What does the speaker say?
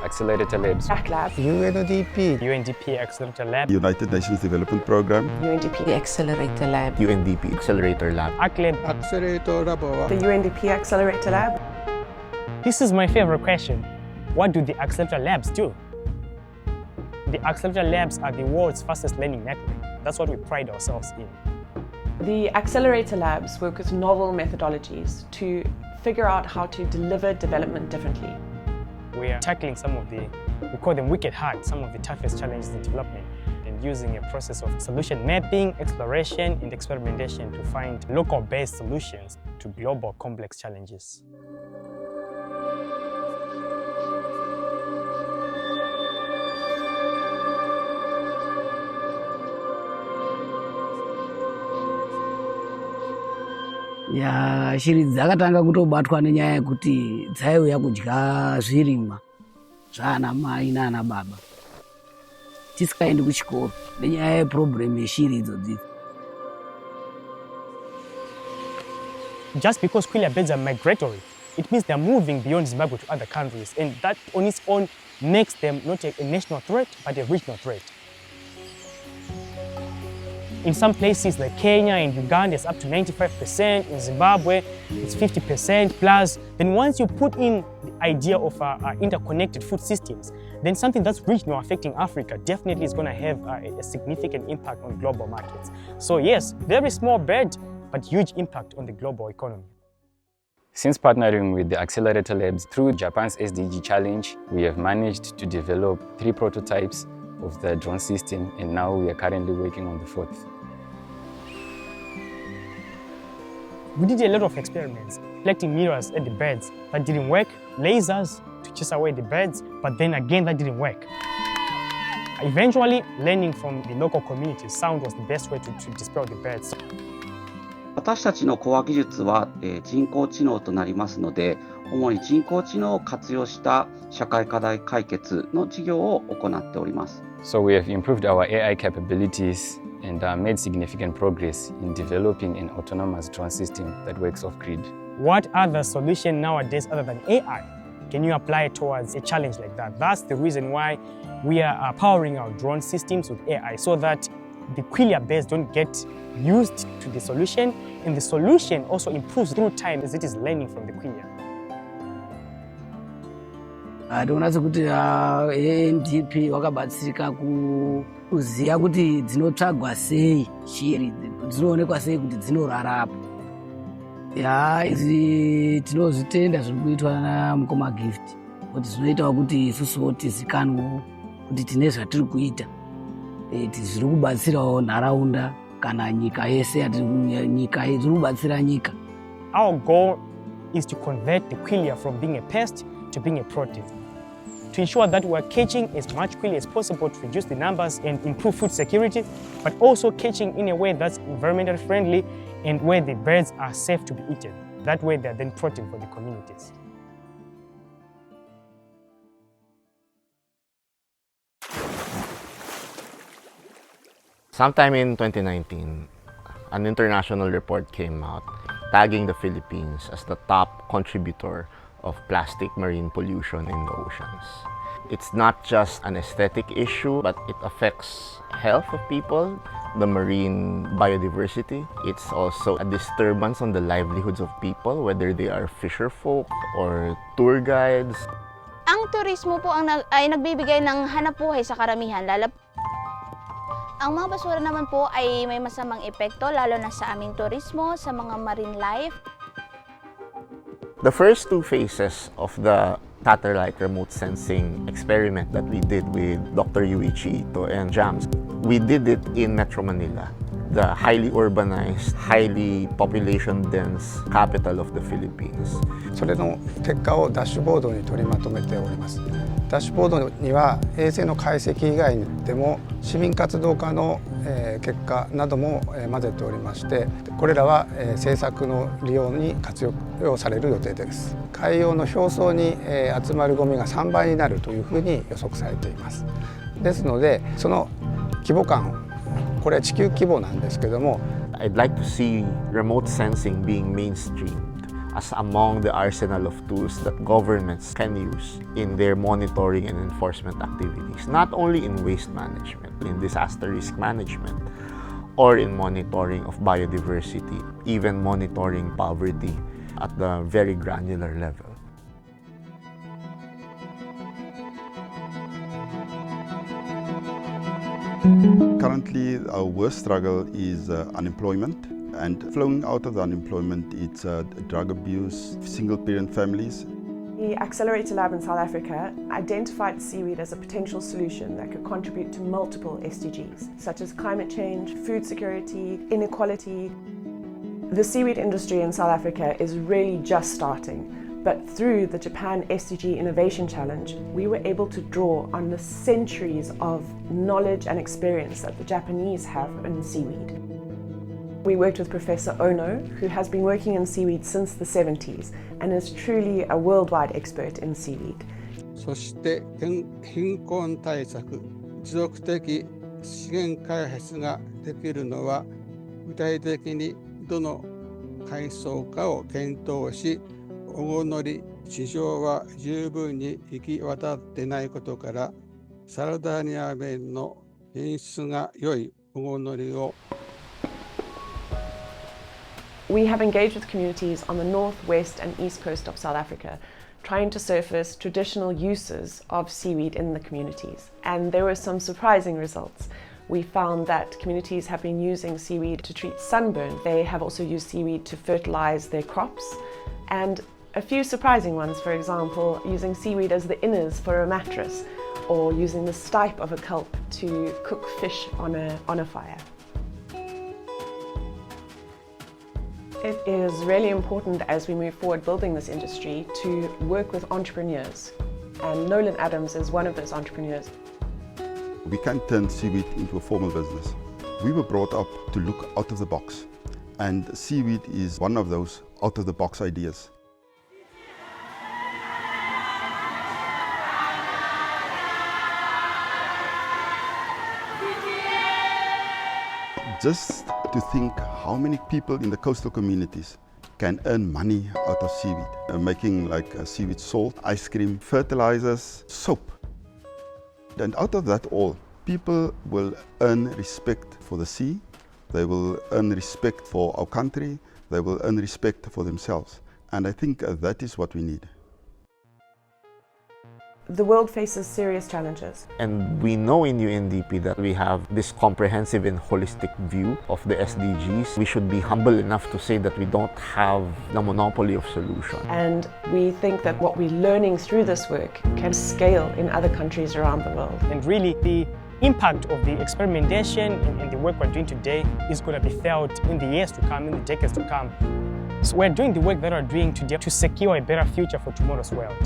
Accelerator Labs. Lab. UNDP. UNDP Accelerator Lab. United Nations Development Program. UNDP Accelerator Lab. UNDP Accelerator Lab. ACLAB. Accelerator Lab. The UNDP Accelerator Lab. This is my favorite question. What do the Accelerator Labs do? The Accelerator Labs are the world's fastest learning network. That's what we pride ourselves in. The Accelerator Labs work with novel methodologies to figure out how to deliver development differently. We are tackling some of we call them wicked hard, some of the toughest challenges in development, and using a process of solution mapping, exploration, and experimentation to find local-based solutions to global complex challenges. Ya shiri dzakatanga kutobatwa nenyaya yekuti dzaiuya kudya zvirimwa zvana mai nana baba tisikaendi kuchikoro nenyaya yeproblem yeshiri idzodzi. Just because quail birds are migratory, it means they're moving beyond Zimbabwe to other countries, and that on its own makes them not a national threat, but a regional threat. In some places like Kenya and Uganda, it's up to 95%. In Zimbabwe, it's 50% plus. Then once you put in the idea of interconnected food systems, then something that's regional affecting Africa definitely is going to have a significant impact on global markets. So yes, very small bird, but huge impact on the global economy. Since partnering with the Accelerator Labs through Japan's SDG challenge, we have managed to develop 3 prototypes of the drone system, and now we are currently working on the 4th. We did a lot of experiments, reflecting mirrors at the birds. That didn't work. Lasers to chase away the birds, but then again that didn't work. Eventually, learning from the local community, sound was the best way to dispel the birds. 私たちのコア技術は、人工知能となりますので、主に人工知能を活用した社会課題解決の事業を行っております。So we have improved our AI capabilities and made significant progress in developing an autonomous drone system that works off-grid. What other solution nowadays other than AI can you apply towards a challenge like that? That's the reason why we are powering our drone systems with AI, so that the quillia birds don't get used to the solution, and the solution also improves through time as it is learning from the quillia. Ndinoona sekuti ANDP wakabatsirika kuziya kuti dzinotsvagwa sei shiri, dzinoonekwa sei kuti dzinorarapo. Izvi tinozvitenda zviri kuitwa naMukoma Gift, kuti zvinoitawo kuti isusuwo tizikanwe kuti tine zvatiri kuita. Zviri kubatsirawo nharaunda kana nyika yese, nyika zviri kubatsira nyika. Our goal is to convert the quillia from being a pest to being a protein, to ensure that we are catching as much quillia as possible to reduce the numbers and improve food security, but also catching in a way that's environmentally friendly and where the birds are safe to be eaten. That way they're then protein for the communities. Sometime in 2019, an international report came out tagging the Philippines as the top contributor of plastic marine pollution in the oceans. It's not just an aesthetic issue, but it affects health of people, the marine biodiversity. It's also a disturbance on the livelihoods of people, whether they are fisher folk or tour guides. Ang turismo po ay nagbibigay ng hanapbuhay sa karamihan, ang mga basura naman po ay may masamang epekto lalo na sa aming turismo, sa mga marine life. The first 2 phases of the satellite remote sensing experiment that we did with Dr. Yuichi Ito and JAMS, we did it in Metro Manila, the highly urbanized, highly population-dense capital of the Philippines. それの結果をダッシュボードに取りまとめております。ダッシュボードには衛星の解析以外でも市民活動家の結果なども混ぜておりまして、これらは政策の利用に活用される予定です。海洋の表層に集まるゴミが3倍になるというふうに予測されています。ですのでその規模感、これは地球規模なんですけども、I'd like to see remote sensing being mainstreamed as among the arsenal of tools that governments can use in their monitoring and enforcement activities, not only in waste management, in disaster risk management, or in monitoring of biodiversity, even monitoring poverty at the very granular level. Currently, our worst struggle is unemployment, and flowing out of the unemployment, it's drug abuse, single-parent families. The Accelerator Lab in South Africa identified seaweed as a potential solution that could contribute to multiple SDGs, such as climate change, food security, inequality. The seaweed industry in South Africa is really just starting. But through the Japan SDG Innovation Challenge, we were able to draw on the centuries of knowledge and experience that the Japanese have in seaweed. We worked with Professor Ono, who has been working in seaweed since the 70s and is truly a worldwide expert in seaweed. そして貧困対策、持続的資源開発ができるのは、具体的にどの階層かを検討し、小野市場は十分に行き渡ってないことから、サルダーニア弁の品質が良い小野を We have engaged with communities on the north, west and east coast of South Africa, trying to surface traditional uses of seaweed in the communities. And there were some surprising results. We found that communities have been using seaweed to treat sunburn. They have also used seaweed to fertilize their crops. And a few surprising ones, for example, using seaweed as the inners for a mattress, or using the stipe of a kelp to cook fish on a fire. It is really important as we move forward building this industry to work with entrepreneurs, and Nolan Adams is one of those entrepreneurs. We can't turn seaweed into a formal business. We were brought up to look out of the box, and seaweed is one of those out-of-the-box ideas. Just to think how many people in the coastal communities can earn money out of seaweed, making like seaweed salt, ice cream, fertilizers, soap. And out of that all, people will earn respect for the sea, they will earn respect for our country, they will earn respect for themselves. And I think that is what we need. The world faces serious challenges. And we know in UNDP that we have this comprehensive and holistic view of the SDGs. We should be humble enough to say that we don't have the monopoly of solutions. And we think that what we're learning through this work can scale in other countries around the world. And really, the impact of the experimentation and the work we're doing today is going to be felt in the years to come, in the decades to come. So we're doing the work that we're doing today to secure a better future for tomorrow's world.